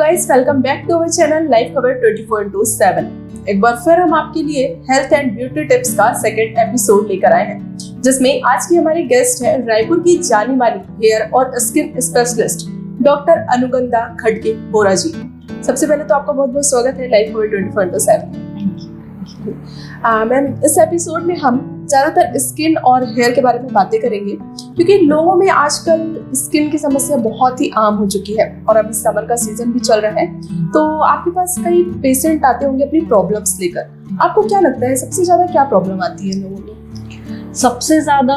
Guys, welcome back to our channel Life Khabar 24/7। एक बार फिर हम आपके लिए हेल्थ एंड ब्यूटी टिप्स का सेकंड एपिसोड लेकर आए हैं, जिसमें आज की हमारी गेस्ट है रायपुर की जानी मानी हेयर और स्किन स्पेशलिस्ट डॉक्टर अनुगंधा खडके बोरा जी। सबसे पहले तो आपका बहुत बहुत स्वागत है लाइफ खबर 24/7। मैम, इस एपिसोड में हम ज़्यादातर स्किन और हेयर के बारे में बातें करेंगे, क्योंकि लोगों में आजकल स्किन की समस्या बहुत ही आम हो चुकी है और अभी समर का सीजन भी चल रहा है, तो आपके पास कई पेशेंट आते होंगे अपनी प्रॉब्लम्स लेकर। आपको क्या लगता है सबसे ज़्यादा क्या प्रॉब्लम आती है लोगों में? सबसे ज़्यादा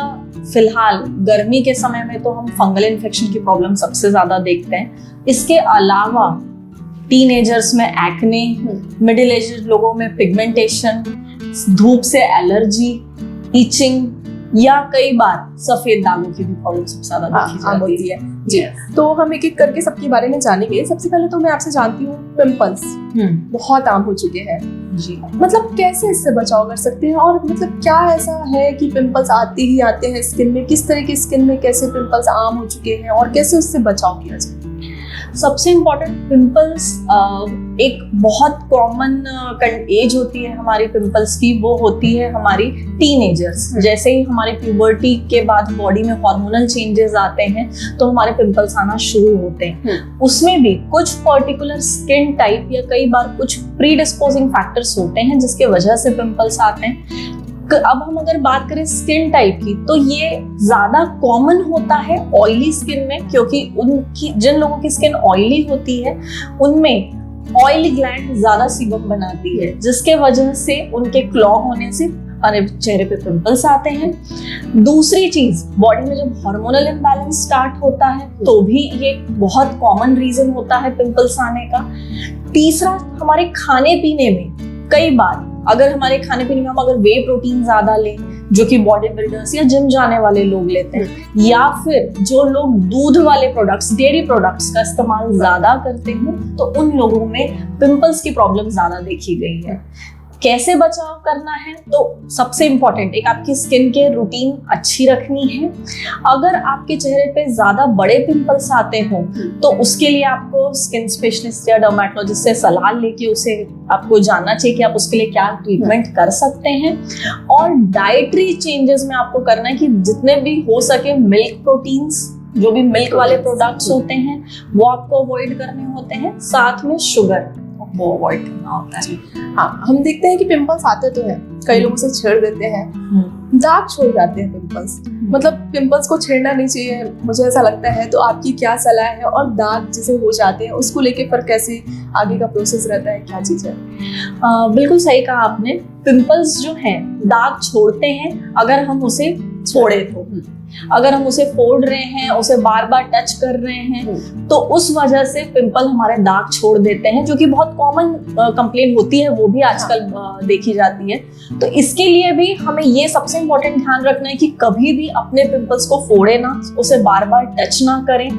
फिलहाल गर्मी के समय में तो हम फंगल इन्फेक्शन की प्रॉब्लम सबसे ज़्यादा देखते हैं। इसके अलावा टीनेजर्स में एक्ने, मिडिल एज लोगों में पिगमेंटेशन, धूप से एलर्जी, इचिंग या कई बार सफेद दागों की भी प्रॉब्लम सबसे ज्यादा देखी जाती है जी। तो हम एक एक करके सबके बारे में जानेंगे। सबसे पहले तो मैं आपसे जानती हूँ, पिंपल्स बहुत आम हो चुके हैं जी। मतलब कैसे इससे बचाव कर सकते हैं, और मतलब क्या ऐसा है कि पिंपल्स आते ही आते हैं स्किन में? किस तरह की स्किन में कैसे पिंपल्स आम हो चुके हैं और कैसे उससे बचाव किया जाए? सबसे इम्पोर्टेंट, पिंपल्स एक बहुत कॉमन एज होती है हमारी पिंपल्स की, वो होती है हमारी टीनेजर्स। जैसे ही हमारी प्यूबर्टी के बाद बॉडी में हार्मोनल चेंजेस आते हैं तो हमारे पिंपल्स आना शुरू होते हैं। उसमें भी कुछ पर्टिकुलर स्किन टाइप या कई बार कुछ प्रीडिस्पोजिंग फैक्टर्स होते हैं जिसके वजह से पिंपल्स आते हैं। अब हम अगर बात करें स्किन टाइप की, तो ये ज्यादा कॉमन होता है ऑयली स्किन में, क्योंकि उनकी जिन लोगों की स्किन ऑयली होती है उनमें ऑयली ग्लैंड ज्यादा सीबम बनाती है, जिसके वजह से उनके क्लॉग होने से चेहरे पे पिंपल्स आते हैं। दूसरी चीज, बॉडी में जब हार्मोनल इम्बैलेंस स्टार्ट होता है तो भी ये बहुत कॉमन रीजन होता है पिंपल्स आने का। तीसरा, हमारे खाने पीने में कई बार अगर हमारे खाने पीने में हम अगर वे प्रोटीन ज्यादा लें, जो कि बॉडी बिल्डर्स या जिम जाने वाले लोग लेते हैं, या फिर जो लोग दूध वाले प्रोडक्ट्स, डेयरी प्रोडक्ट्स का इस्तेमाल ज्यादा करते हैं, तो उन लोगों में पिंपल्स की प्रॉब्लम ज्यादा देखी गई है। कैसे बचाव करना है? तो सबसे इम्पोर्टेंट, एक आपकी स्किन केयर रूटीन अच्छी रखनी है। अगर आपके चेहरे पे ज्यादा बड़े पिंपल्स आते हो तो उसके लिए आपको स्किन स्पेशलिस्ट या डर्मेटोलॉजिस्ट से सलाह लेके उसे आपको जानना चाहिए कि आप उसके लिए क्या ट्रीटमेंट कर सकते हैं। और डाइटरी चेंजेस में आपको करना है कि जितने भी हो सके मिल्क प्रोटीन्स, जो भी मिल्क वाले प्रोडक्ट्स होते हैं वो आपको अवॉइड करने होते हैं। साथ में शुगर वो अवॉइड करना होता है। हाँ, हम देखते हैं कि पिंपल्स आते तो हैं, कई लोग उसे छेड़ देते हैं, दाग छोड़ जाते हैं पिंपल्स। मतलब पिंपल्स को छेड़ना नहीं चाहिए, मुझे ऐसा लगता है। तो आपकी क्या सलाह है? और दाग जिसे हो जाते हैं उसको लेके फिर कैसे आगे का प्रोसेस रहता है, क्या चीज है? बिल्कुल सही कहा आपने। पिंपल्स जो हैं दाग छोड़ते हैं अगर हम उसे छोड़े तो। अगर हम उसे फोड़ रहे हैं, उसे बार बार टच कर रहे हैं, तो उस वजह से पिंपल हमारे दाग छोड़ देते हैं, जो कि बहुत कॉमन कंप्लेंट होती है, वो भी आजकल देखी जाती है। तो इसके लिए भी हमें ये सबसे इम्पोर्टेंट ध्यान रखना है कि कभी भी अपने पिंपल्स को फोड़े ना, उसे बार बार टच ना करें।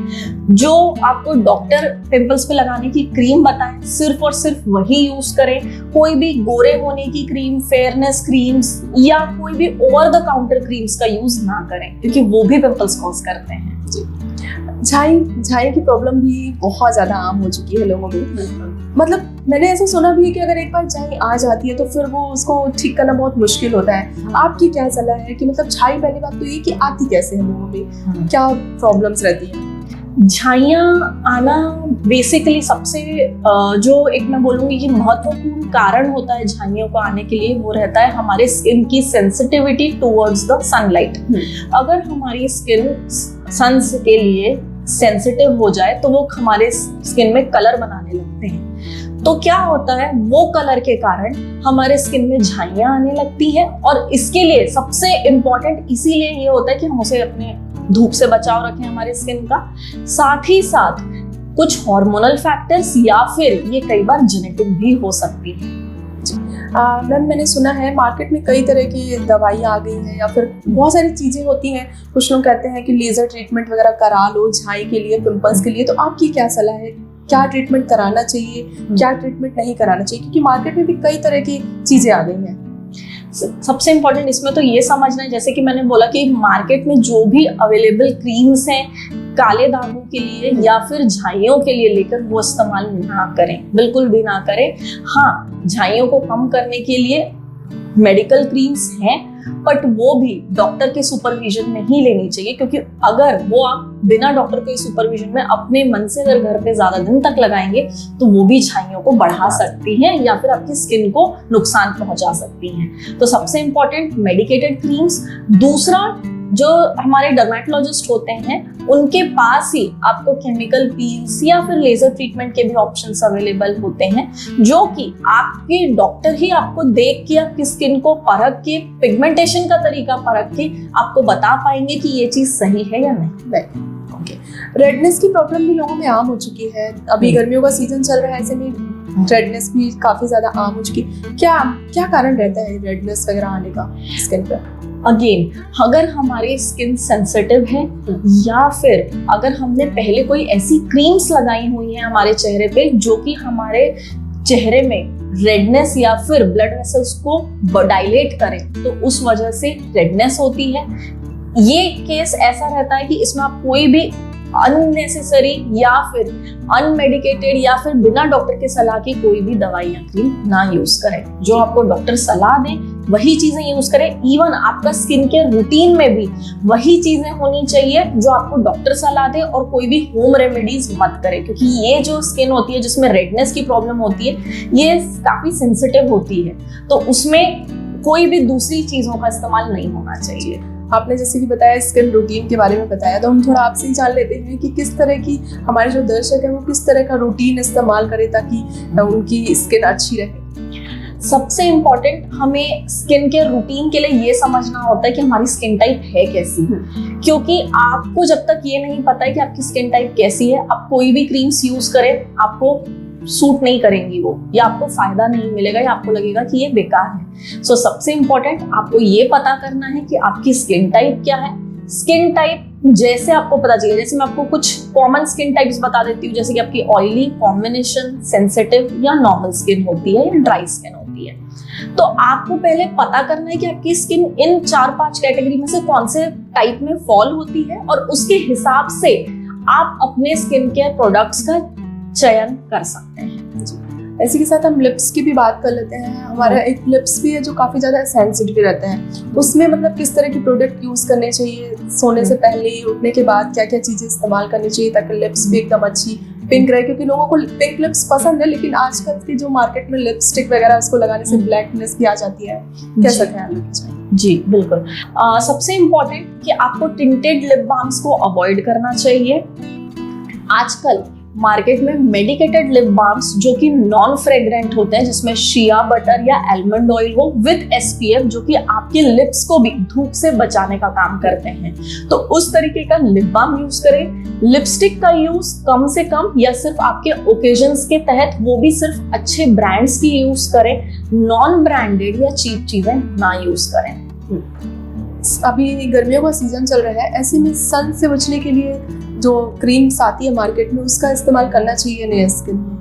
जो आपको डॉक्टर पिंपल्स पे लगाने की क्रीम बताएं, सिर्फ और सिर्फ वही यूज करें। कोई भी गोरे होने की क्रीम, फेयरनेस क्रीम्स या कोई भी ओवर द काउंटर क्रीम्स का यूज ना करें, क्योंकि वो भी पिंपल्स कॉज करते हैं। झाई की प्रॉब्लम भी बहुत ज्यादा आम हो चुकी है लोगों में। मतलब मैंने ऐसा सुना भी है कि अगर एक बार झाई आ जाती है तो फिर वो उसको ठीक करना बहुत मुश्किल होता है। आपकी क्या सलाह है कि मतलब झाई, पहली बात तो ये कि आती कैसे है लोगों में, क्या प्रॉब्लम्स रहती हैं? झाइयाँ आना बेसिकली सबसे जो एक मैं बोलूँगी कि महत्वपूर्ण कारण होता है झाइयों को आने के लिए, वो रहता है हमारे स्किन की सेंसिटिविटी टुवर्ड्स द सनलाइट। अगर हमारी स्किन सन के लिए सेंसिटिव हो जाए तो वो हमारे स्किन में कलर बनाने लगते हैं। तो क्या होता है, वो कलर के कारण हमारे स्किन में झाइयाँ आने लगती हैं। और इसके लिए सबसे इम्पोर्टेंट इसीलिए ये होता है कि हम उसे अपने धूप से बचाव रखें हमारे स्किन का। साथ ही साथ कुछ हार्मोनल फैक्टर्स या फिर ये कई बार जेनेटिक भी हो सकती है। मैम, मैंने सुना है मार्केट में कई तरह की दवाइयाँ आ गई हैं या फिर बहुत सारी चीज़ें होती हैं। कुछ लोग कहते हैं कि लेज़र ट्रीटमेंट वगैरह करा लो झाई के लिए, पिंपल्स के लिए। तो आपकी क्या सलाह है? क्या ट्रीटमेंट कराना चाहिए, क्या ट्रीटमेंट नहीं कराना चाहिए? क्योंकि मार्केट में भी कई तरह की चीज़ें आ गई हैं। सबसे इम्पोर्टेंट इसमें तो ये समझना है, जैसे कि मैंने बोला कि मार्केट में जो भी अवेलेबल क्रीम्स हैं काले दागों के लिए या फिर झाइयों के लिए लेकर वो इस्तेमाल ना करें, बिल्कुल भी ना करें। हाँ, झाइयों को कम करने के लिए मेडिकल क्रीम्स हैं, बट वो भी डॉक्टर के सुपरविजन में ही लेनी चाहिए, क्योंकि अगर वो आप बिना डॉक्टर के सुपरविजन में अपने मन से अगर घर पे ज्यादा दिन तक लगाएंगे तो वो भी झाइयों को बढ़ा सकती हैं या फिर आपकी स्किन को नुकसान पहुंचा सकती हैं। तो सबसे इंपॉर्टेंट मेडिकेटेड क्रीम्स। दूसरा, जो हमारे डर्मेटोलॉजिस्ट होते हैं उनके पास ही आपको केमिकल पील्स या फिर लेजर ट्रीटमेंट के भी ऑप्शंस अवेलेबल होते हैं, जो कि आपके डॉक्टर ही आपको देख के आपकी स्किन को परख के, पिगमेंटेशन का तरीका परख के आपको बता पाएंगे कि ये चीज सही है या नहीं। रेडनेस की प्रॉब्लम भी लोगों में आम हो चुकी है। अभी गर्मियों का सीजन चल रहा है, ऐसे में रेडनेस भी काफी ज्यादा आम हो चुकी है। क्या कारण रहता है रेडनेस वगैरह आने का स्किन पर? अगेन, अगर हमारी स्किन सेंसिटिव है या फिर अगर हमने पहले कोई ऐसी क्रीम्स लगाई हुई है हमारे चेहरे पे जो कि हमारे चेहरे में रेडनेस या फिर ब्लड वेसल्स को डायलेट करें, तो उस वजह से रेडनेस होती है। ये केस ऐसा रहता है कि इसमें आप कोई भी अननेसेसरी या फिर अनमेडिकेटेड या फिर बिना डॉक्टर के सलाह की कोई भी दवाई या क्रीम ना यूज करें। जो आपको डॉक्टर सलाह दें वही चीजें यूज करें। इवन आपका स्किन केयर रूटीन में भी वही चीजें होनी चाहिए जो आपको डॉक्टर सलाह दे, और कोई भी होम रेमेडीज मत करें, क्योंकि ये जो स्किन होती है जिसमें रेडनेस की प्रॉब्लम होती है ये काफी सेंसिटिव होती है, तो उसमें कोई भी दूसरी चीजों का इस्तेमाल नहीं होना चाहिए। आपने जैसे कि बताया स्किन रूटीन के बारे में बताया, तो हम थोड़ा आपसे ही जान लेते हैं कि किस तरह की हमारे जो दर्शक है वो किस तरह का रूटीन इस्तेमाल करें ताकि उनकी स्किन अच्छी रहे। सबसे इम्पोर्टेंट हमें स्किन केयर रूटीन के लिए ये समझना होता है कि हमारी स्किन टाइप है कैसी, क्योंकि आपको जब तक ये नहीं पता है कि आपकी स्किन टाइप कैसी है, आप कोई भी क्रीम्स यूज करें आपको सूट नहीं करेंगी वो, या आपको फायदा नहीं मिलेगा, या आपको लगेगा कि ये बेकार है। सो सबसे इम्पोर्टेंट आपको ये पता करना है कि आपकी स्किन टाइप क्या है। स्किन टाइप जैसे आपको पता चले, जैसे मैं आपको कुछ कॉमन स्किन टाइप्स बता देती हूँ, जैसे कि आपकी ऑयली, कॉम्बिनेशन, सेंसिटिव या नॉर्मल स्किन होती है या ड्राई स्किन होती है। तो आपको पहले पता करना है कि आपकी स्किन इन 4-5 कैटेगरी में से कौन से टाइप में फॉल होती है, और उसके हिसाब से आप अपने स्किन केयर प्रोडक्ट्स का चयन कर सकते हैं। इसी के साथ हम लिप्स की भी बात कर लेते हैं। हमारा एक लिप्स भी है जो काफी ज्यादा सेंसिटिव रहते हैं, उसमें मतलब किस तरह की प्रोडक्ट यूज करने चाहिए, सोने से पहले, उठने के बाद क्या क्या चीजें इस्तेमाल करनी चाहिए ताकि लिप्स भी एकदम अच्छी पिंक रहे, क्योंकि लोगों को पिंक लिप्स पसंद है, लेकिन आजकल की जो मार्केट में लिपस्टिक वगैरह उसको लगाने से ब्लैकनेस भी आ जाती है। कैसा ख्याल रखना चाहिए? जी बिल्कुल। सबसे इम्पोर्टेंट कि आपको टिंटेड लिप बाम्स को अवॉइड करना चाहिए। आजकल मार्केट में मेडिकेटेड लिप बाम्स जो कि नॉन फ्रेग्रेंट होते हैं, जिसमें शिया बटर या आलमंड ऑयल हो विद SPF, जो कि आपके लिप्स को भी धूप से बचाने का काम करते हैं, तो उस तरीके का लिप बाम यूज करें। लिपस्टिक का यूज कम से कम या सिर्फ आपके ओकेजन्स के तहत, वो भी सिर्फ अच्छे ब्रांड्स की यूज करें, नॉन ब्रांडेड या चीप चीजें ना यूज करें। अभी गर्मियों का सीजन चल रहा है, ऐसे में सन से बचने के लिए जो क्रीम्स आती है मार्केट में उसका इस्तेमाल करना चाहिए नहीं स्किन में?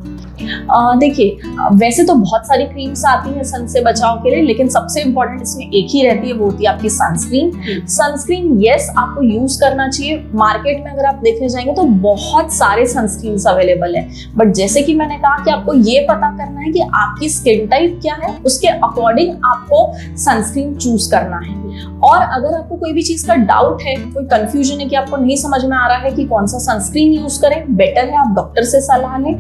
देखिए, वैसे तो बहुत सारी क्रीम्स आती हैं सन से बचाव के लिए, लेकिन सबसे इम्पोर्टेंट इसमें एक ही रहती है, वो होती है आपकी सनस्क्रीन। सनस्क्रीन यस आपको यूज करना चाहिए। मार्केट में अगर आप देखने जाएंगे तो बहुत सारे सनस्क्रीन्स अवेलेबल है, बट जैसे कि मैंने कहा कि आपको ये पता करना है कि आपकी स्किन टाइप क्या है, उसके अकॉर्डिंग आपको सनस्क्रीन चूज करना है। और अगर आपको कोई भी चीज का डाउट है, कोई कंफ्यूजन है कि आपको नहीं समझ में आ रहा है कि कौन सा सनस्क्रीन यूज करें, बेटर है आप डॉक्टर से सलाह लें।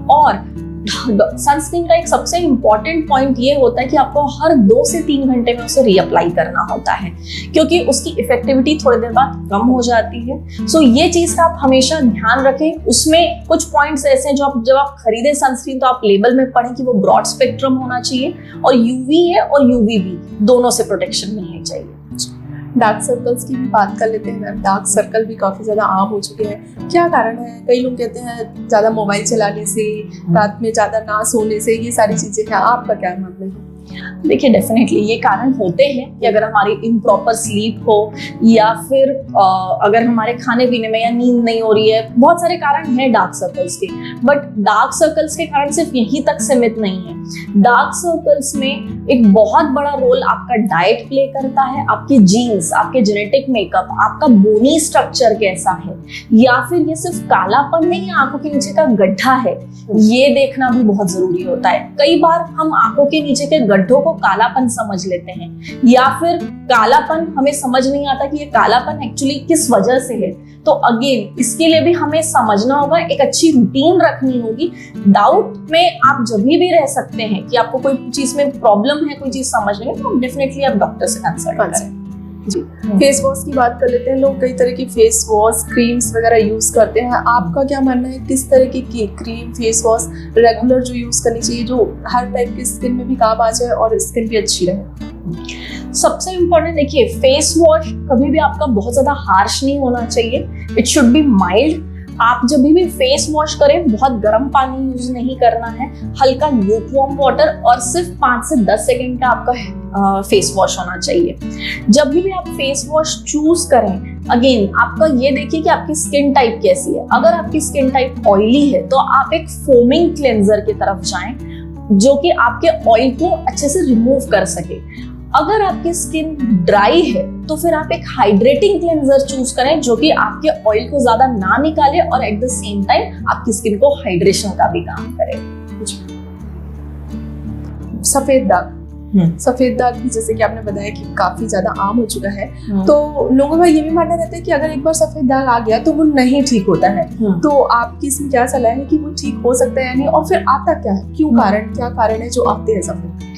और सनस्क्रीन का एक सबसे इंपॉर्टेंट पॉइंट ये होता है कि आपको हर 2 से 3 घंटे में उसे रीअप्लाई करना होता है, क्योंकि उसकी इफेक्टिविटी थोड़ी देर बाद कम हो जाती है। सो ये चीज का आप हमेशा ध्यान रखें। उसमें कुछ पॉइंट्स ऐसे हैं जो आप जब आप खरीदे सनस्क्रीन तो आप लेबल में पढ़ें कि वो ब्रॉड स्पेक्ट्रम होना चाहिए, और यूवी है और यूवीबी दोनों से प्रोटेक्शन मिलनी चाहिए। डार्क सर्कल्स की भी बात कर लेते हैं मैम। डार्क सर्कल भी काफी ज्यादा आम हो चुके हैं, क्या कारण है? कई लोग कहते हैं ज्यादा मोबाइल चलाने से, रात में ज्यादा ना सोने से, ये सारी चीजें हैं, आपका क्या मानना है? देखिए डेफिनेटली ये कारण होते हैं कि अगर हमारी इम्प्रॉपर स्लीप हो या फिर अगर हमारे खाने पीने में या नींद नहीं हो रही है, बहुत सारे कारण हैं डार्क सर्कल्स के। बट डार्क सर्कल्स के कारण सिर्फ यहीं तक सीमित नहीं है। डार्क सर्कल्स में एक बहुत बड़ा रोल आपका डाइट प्ले करता है, आपके जीन्स, आपके जेनेटिक मेकअप, आपका बोनी स्ट्रक्चर कैसा है, या फिर ये सिर्फ कालापन नहीं है, आंखों के नीचे का गड्ढा है, ये देखना भी बहुत जरूरी होता है। कई बार हम आंखों के नीचे के गड्ढों को कालापन समझ लेते हैं, या फिर कालापन हमें समझ नहीं आता कि ये कालापन एक्चुअली किस वजह से है। तो अगेन इसके लिए भी हमें समझना होगा, एक अच्छी रूटीन रखनी होगी। डाउट में आप जब भी रह सकते हैं कि आपको कोई चीज में प्रॉब्लम है, कोई चीज समझ नहीं है, तो डेफिनेटली आप डॉक्टर से कंसल्ट करें। जी, फेस वॉश की बात कर लेते हैं। लोग कई तरह की फेस वॉश, क्रीम्स वगैरह यूज करते हैं। आपका क्या मानना है, किस तरह की क्रीम, फेस वॉश रेगुलर जो यूज करनी चाहिए, जो हर टाइप की स्किन में भी काम आ जाए और स्किन भी अच्छी रहे? सबसे इम्पोर्टेंट देखिए, फेस वॉश कभी भी आपका बहुत ज्यादा हार्श नहीं होना चाहिए। It should be mild. आप जब भी फेस वॉश करें, बहुत गर्म पानी यूज नहीं करना है, हल्का ल्यूकवार्म वाटर और सिर्फ 5 से 10 सेकेंड का आपका फेस वॉश होना चाहिए। जब भी आप फेस वॉश चूज करें, अगेन आपका ये देखिए कि आपकी स्किन टाइप कैसी है। अगर आपकी स्किन टाइप ऑयली है तो आप एक फोमिंग क्लेंजर की तरफ जाएं, जो कि आपके ऑयल को अच्छे से रिमूव कर सके। अगर आपकी स्किन ड्राई है तो फिर आप एक हाइड्रेटिंग क्लेंजर चूज करें, जो कि आपके ऑयल को ज्यादा ना निकाले और एट द सेम टाइम आपकी स्किन को हाइड्रेशन का भी काम करे। सफेद दाग, सफेद दाग भी जैसे कि आपने बताया कि काफी ज्यादा आम हो चुका है, तो लोगों का ये भी मानना रहता है कि अगर एक बार सफेद दाग आ गया तो वो नहीं ठीक होता है। तो आपकी इसमें क्या सलाह है कि वो ठीक हो सकता है या नहीं, और फिर आता क्या है, क्यों कारण, क्या कारण है जो आते हैं सफेद?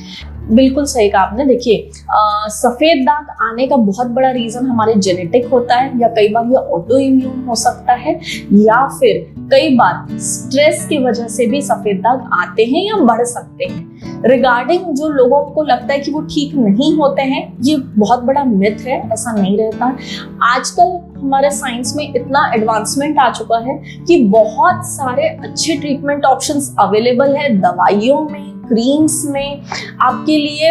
बिल्कुल सही कहा आपने। देखिए, सफेद दाग आने का बहुत बड़ा रीजन हमारे जेनेटिक होता है, या कई बार ये ऑटो इम्यून हो सकता है, या फिर कई बार स्ट्रेस की वजह से भी सफेद दाग आते हैं या बढ़ सकते हैं। रिगार्डिंग जो लोगों को लगता है कि वो ठीक नहीं होते हैं, ये बहुत बड़ा मिथ है, ऐसा नहीं रहता। आजकल हमारे साइंस में इतना एडवांसमेंट आ चुका है कि बहुत सारे अच्छे ट्रीटमेंट ऑप्शंस अवेलेबल है, दवाइयों में, क्रीम्स में, आपके लिए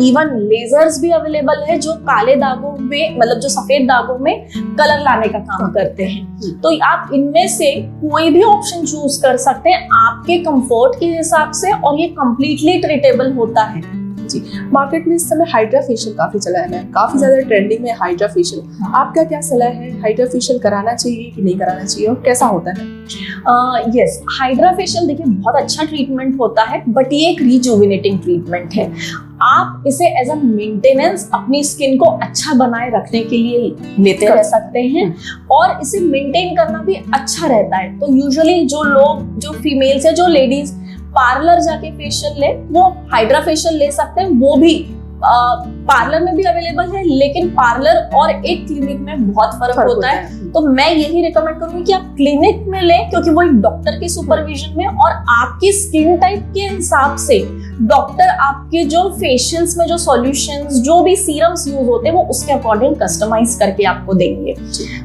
इवन लेजर्स भी अवेलेबल है जो काले दागों में, मतलब जो सफेद दागों में कलर लाने का काम करते हैं। तो आप इनमें से कोई भी ऑप्शन चूज कर सकते हैं आपके कंफर्ट के हिसाब से, और ये कंप्लीटली ट्रीटेबल होता है। जी, मार्केट में इस समय हाइड्रा फेशियल काफी चला है मैम, काफी ज्यादा ट्रेंडिंग में हाइड्रा फेशियल। आपका क्या सलाह है, हाइड्रा फेशियल कराना चाहिए कि नहीं कराना चाहिए, और कैसा होता है? यस, हाइड्रा फेशियल देखिए बहुत अच्छा ट्रीटमेंट होता है, बट ये एक रिजुविनेटिंग ट्रीटमेंट है। आप इसे एज अ मेंटेनेंस अपनी स्किन को अच्छा बनाए रखने के लिए लेते रह सकते हैं, और इसे मेंटेन करना भी अच्छा रहता है। तो यूजुअली जो लोग, जो फीमेल्स है, जो लेडीज पार्लर जाके फेशियल ले, वो हाइड्रा फेशियल ले सकते हैं। वो भी पार्लर में भी अवेलेबल है, लेकिन पार्लर और एक क्लिनिक में बहुत फर्क होता है। तो मैं यही रिकमेंड करूंगी कि आप क्लिनिक में लें, क्योंकि वो एक डॉक्टर के सुपरविजन में, और आपकी स्किन टाइप के हिसाब से डॉक्टर आपके जो फेशियल्स में जो सॉल्यूशंस, जो भी सीरम्स यूज होते हैं, वो उसके अकॉर्डिंग कस्टमाइज करके आपको देंगे,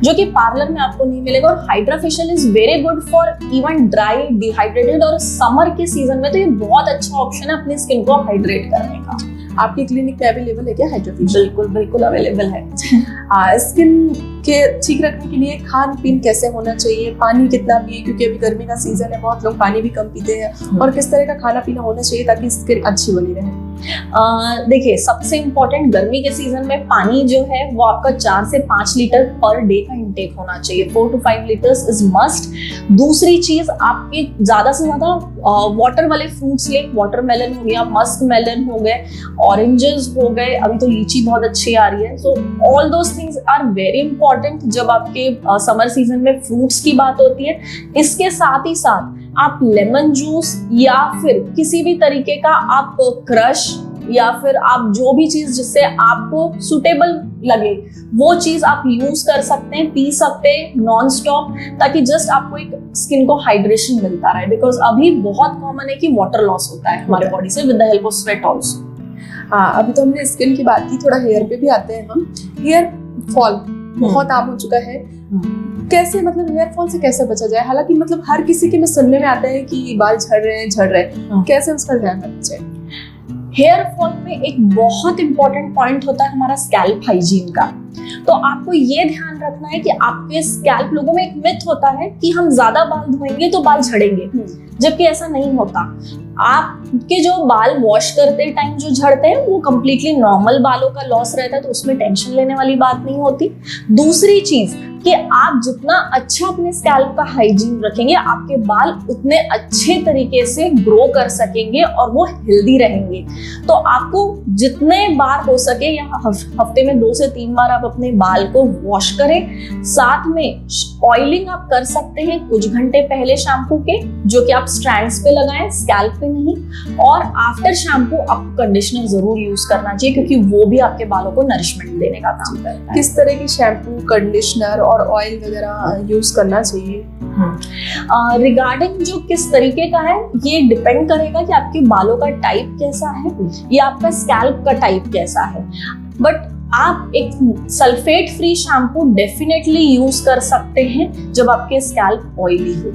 जो कि पार्लर में आपको नहीं मिलेगा। और hydra facial is very good for even dry, dehydrated, और समर के सीजन में तो ये बहुत अच्छा ऑप्शन है अपनी स्किन को हाइड्रेट करने का। आपकी क्लिनिक में अवेलेबल है क्या हाइड्रा फेशियल? बिल्कुल बिल्कुल अवेलेबल है। स्किन के ठीक रखने के लिए खान पीन कैसे होना चाहिए, पानी कितना पिए, क्योंकि अभी गर्मी का सीजन है, बहुत लोग पानी भी कम पीते हैं, और किस तरह का खाना पीना होना चाहिए ताकि स्किन अच्छी बनी रहे? देखिए, सबसे इम्पोर्टेंट गर्मी के सीजन में पानी जो है वो आपका 4 से 5 लीटर पर डे का इंटेक होना चाहिए। 4 to 5 लीटर्स इज मस्ट। दूसरी चीज, आपके ज्यादा से ज्यादा वाटर वाले फ्रूट्स ले, वाटरमेलन हो गया, मस्क मेलन हो गए, ऑरेंजेस हो गए, अभी तो लीची बहुत अच्छी आ रही है। So all those things are very important जब आपके समर सीजन में फ्रूट्स की बात होती है। इसके साथ ही साथ आप लेमन जूस या फिर किसी भी तरीके का आप क्रश, या फिर आप जो भी चीज जिससे आपको सुटेबल लगे वो चीज आप यूज कर सकते हैं, पी सकते हैं नॉन स्टॉप, ताकि जस्ट आपको एक स्किन को हाइड्रेशन मिलता रहे। बिकॉज अभी बहुत कॉमन है कि वाटर लॉस होता है हमारे बॉडी से with the help of sweat also. हाँ, अभी तो हमने स्किन की बात की, थोड़ा हेयर पे भी आते हैं हम। हेयर फॉल बहुत आम हो चुका है, कैसे, मतलब हेयर फॉल से कैसे बचा जाए? हालांकि मतलब हर किसी के में सुनने में आता है कि बाल झड़ रहे हैं, कैसे उसका ध्यान रखना चाहिए? हेयर फॉल में एक बहुत इंपॉर्टेंट पॉइंट होता है हमारा स्कैल्प हाइजीन का। तो आपको ये ध्यान रखना है कि आपके स्कैल्प, लोगों में एक मिथ होता है कि हम ज्यादा बाल धोएंगे तो बाल झड़ेंगे, जबकि ऐसा नहीं होता। आपके जो बाल वॉश करते टाइम जो झड़ते हैं वो कंप्लीटली नॉर्मल बालों का लॉस रहता है, तो उसमें टेंशन लेने वाली बात नहीं होती। दूसरी चीज कि आप जितना अच्छा अपने स्कैल्प का हाइजीन रखेंगे, आपके बाल उतने अच्छे तरीके से ग्रो कर सकेंगे और वो हेल्दी रहेंगे। तो आपको जितने बार हो सके या हफ्ते में 2 से 3 बार आप अपने बाल को वॉश करें। साथ में ऑयलिंग आप कर सकते हैं कुछ घंटे पहले शैम्पू के, जो कि आप स्ट्रैंड्स पे लगाएं, स्कैल्प पे नहीं। और आफ्टर शैम्पू आपको कंडीशनर जरूर यूज करना चाहिए, क्योंकि वो भी आपके बालों को नरिशमेंट देने का काम करता है। किस तरह की शैम्पू, कंडीशनर और ऑयल वगैरह यूज करना चाहिए? रिगार्डिंग जो किस तरीके का है, ये डिपेंड करेगा कि आपके बालों का टाइप कैसा है या आपका स्कैल्प का टाइप कैसा है। बट आप एक sulphate free shampoo definitely use कर सकते हैं जब आपके स्कैल्प ऑयली हो।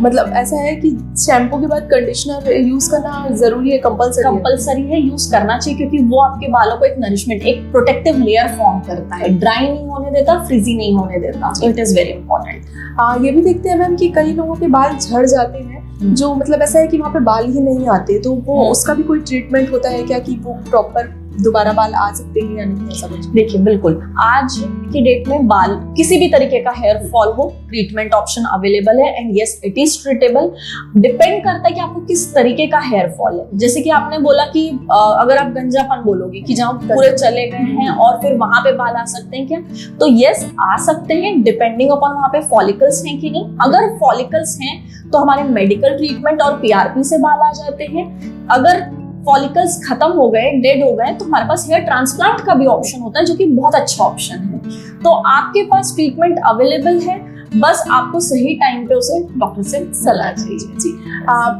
मतलब ऐसा है कि शैम्पू के बाद कंडीशनर यूज करना जरूरी है, कंपलसरी है, यूज करना चाहिए, क्योंकि वो आपके बालों को एक नरिशमेंट, एक प्रोटेक्टिव लेयर फॉर्म करता है, ड्राई नहीं होने देता, फ्रिजी नहीं होने देता। It is very important. ये भी देखते हैं मैम कि कई लोगों के बाल झड़ जाते हैं, जो मतलब ऐसा है कि वहाँ पे बाल ही नहीं आते, तो वो उसका भी कोई ट्रीटमेंट होता है क्या, कि वो प्रॉपर दोबारा बाल आ सकते हैं या नहीं, ऐसा कुछ? देखिए, बिल्कुल आज की डेट में बाल किसी भी तरीके का हेयर फॉल हो, ट्रीटमेंट ऑप्शन अवेलेबल है, and yes it is treatable. Depend करता है कि आपको किस तरीके का हेयर फॉल है। जैसे कि आपने बोला कि अगर आप गंजापन बोलोगे कि जहाँ पूरे चले गए हैं और फिर वहां पे बाल आ सकते हैं क्या, तो यस आ सकते हैं, डिपेंडिंग अपॉन वहां पे फॉलिकल्स हैं कि नहीं। अगर फॉलिकल्स हैं तो हमारे मेडिकल ट्रीटमेंट और पीआरपी से बाल आ जाते हैं। अगर फॉलिकल्स खत्म हो गए, डेड हो गए, तो हमारे पास हेयर ट्रांसप्लांट का भी ऑप्शन होता है, जो कि बहुत अच्छा ऑप्शन है। तो आपके पास ट्रीटमेंट अवेलेबल है, बस आपको सही टाइम पे उसे डॉक्टर से सलाह चाहिए। जी,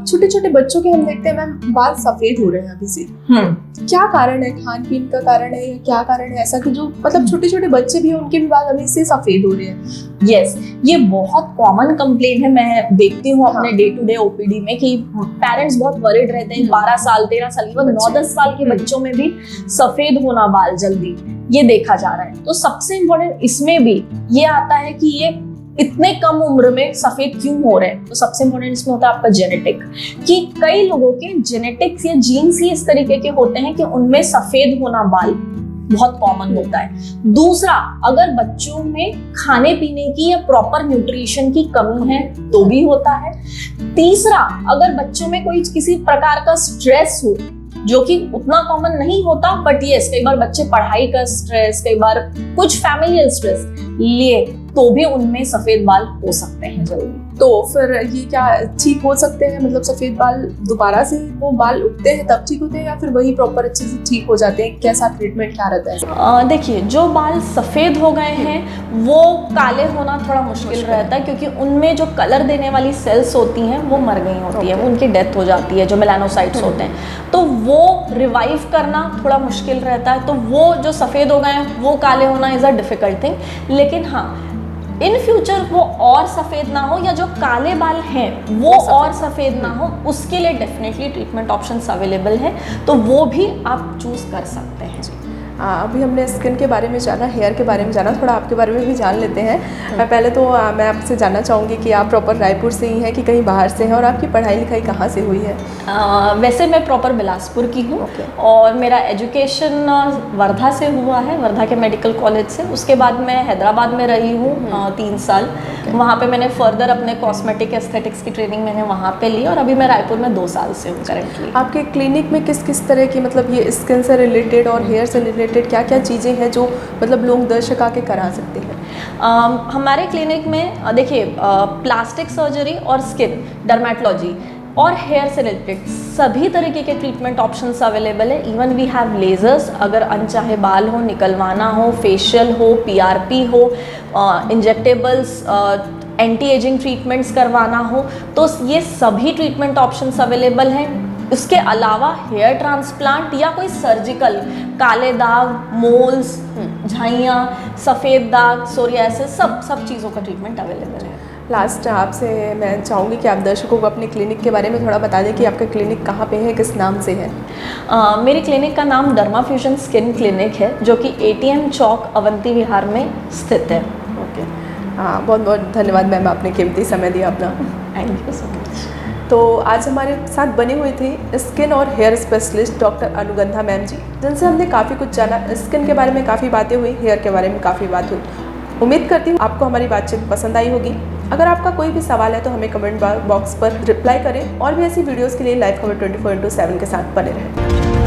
छोटे छोटे बच्चों के हम देखते हैं मैम बाल सफेद हो रहे हैं अभी से। क्या कारण है? खान पीन का कारण है या क्या कारण है ऐसा कि जो मतलब छोटे छोटे बच्चे भी हैं उनके भी बाल अभी से सफेद हो रहे हैं? यस, ये बहुत कॉमन कंप्लेन है। मैं देखती हूँ अपने डे टू डे ओपीडी में कि पेरेंट्स बहुत वरिड रहते हैं। 12 साल 13 साल इवन 9-10 साल के बच्चों में भी सफेद होना बाल जल्दी, ये देखा जा रहा है। तो सबसे इम्पोर्टेंट इसमें भी ये आता है कि ये इतने कम उम्र में सफेद क्यों हो रहे हैं। तो सबसे इम्पोर्टेंट इसमें होता है आपका जेनेटिक, कि कई लोगों के जेनेटिक्स या जीन्स ही इस तरीके के होते हैं कि उनमें सफेद होना बाल बहुत कॉमन होता है। दूसरा, अगर बच्चों में खाने पीने की या प्रॉपर न्यूट्रिशन की कमी है तो भी होता है। तीसरा, अगर बच्चों में कोई किसी प्रकार का स्ट्रेस हो, जो कि उतना कॉमन नहीं होता, बट यस कई बार बच्चे पढ़ाई का स्ट्रेस, कई बार कुछ फैमिलियल स्ट्रेस लिए, तो भी उनमें सफेद बाल हो सकते हैं जरूर। तो फिर ये क्या ठीक हो सकते हैं? मतलब सफेद बाल दोबारा से वो बाल उगते हैं तब ठीक होते हैं या फिर वही प्रॉपर अच्छे से ठीक हो जाते हैं? कैसा ट्रीटमेंट क्या रहता है? देखिए, जो बाल सफेद हो गए हैं वो काले होना थोड़ा मुश्किल रहता है, क्योंकि उनमें जो कलर देने वाली सेल्स होती हैं वो मर गई होती है, वो उनकी डेथ हो जाती है, जो मेलानोसाइट्स होते हैं। तो वो रिवाइव करना थोड़ा मुश्किल रहता है। तो वो जो सफेद हो गए हैं वो काले होना इज अ डिफिकल्ट थिंग। लेकिन हाँ, इन फ्यूचर वो और सफ़ेद ना हो, या जो काले बाल हैं वो और सफ़ेद ना हो, उसके लिए डेफिनेटली ट्रीटमेंट ऑप्शंस अवेलेबल है, तो वो भी आप चूज कर सकते हैं। अभी हमने स्किन के बारे में जाना, हेयर के बारे में जाना, थोड़ा आपके बारे में भी जान लेते हैं। पहले तो मैं आपसे जानना चाहूँगी कि आप प्रॉपर रायपुर से ही हैं कि कहीं बाहर से हैं, और आपकी पढ़ाई लिखाई कहाँ से हुई है? वैसे मैं प्रॉपर बिलासपुर की हूँ, और मेरा एजुकेशन वर्धा से हुआ है, वर्धा के मेडिकल कॉलेज से। उसके बाद मैं हैदराबाद में रही हूँ 3 साल। वहाँ पे मैंने फर्दर अपने कॉस्मेटिक एस्थेटिक्स की ट्रेनिंग मैंने वहाँ पे ली, और अभी मैं रायपुर में 2 साल से हूँ करेंटली। आपके क्लिनिक में किस किस तरह की, मतलब ये स्किन से रिलेटेड और हेयर से रिलेटेड क्या क्या चीज़ें हैं जो मतलब लोग दर्शक आके करा सकते हैं? हमारे क्लिनिक में देखिए, प्लास्टिक सर्जरी और स्किन डर्मेटोलॉजी और हेयर से रिलेटेड सभी तरीके के ट्रीटमेंट ऑप्शंस अवेलेबल है। इवन वी हैव लेजर्स, अगर अनचाहे बाल हो निकलवाना हो, फेशियल हो, पीआरपी हो, इंजेक्टेबल्स, एंटी एजिंग ट्रीटमेंट्स करवाना हो, तो ये सभी ट्रीटमेंट ऑप्शंस अवेलेबल हैं। उसके अलावा हेयर ट्रांसप्लांट या कोई सर्जिकल, काले दाग, मोल्स, झाइयाँ, सफ़ेद दाग, सोरियासिस, सब चीज़ों का ट्रीटमेंट अवेलेबल है। लास्ट आपसे मैं चाहूँगी कि आप दर्शकों को अपने क्लिनिक के बारे में थोड़ा बता दें कि आपका क्लिनिक कहाँ पे है, किस नाम से है। मेरे क्लिनिक का नाम डर्मा फ्यूजन स्किन क्लिनिक है, जो कि ATM चौक अवंती विहार में स्थित है। ओके, हाँ, बहुत बहुत धन्यवाद मैम, आपने कीमती समय दिया अपना। Thank you so much. तो आज हमारे साथ बने हुए थे स्किन और हेयर स्पेशलिस्ट डॉक्टर अनुगंधा मैम जी, जिनसे हमने काफ़ी कुछ जाना। स्किन के बारे में काफ़ी बातें हुई, हेयर के बारे में काफ़ी बात हुई। उम्मीद करती हूँ आपको हमारी बातचीत पसंद आई होगी। अगर आपका कोई भी सवाल है तो हमें कमेंट बॉक्स पर रिप्लाई करें और भी ऐसी वीडियोज़ के लिए लाइफ खबर 24/7 के साथ बने रहें।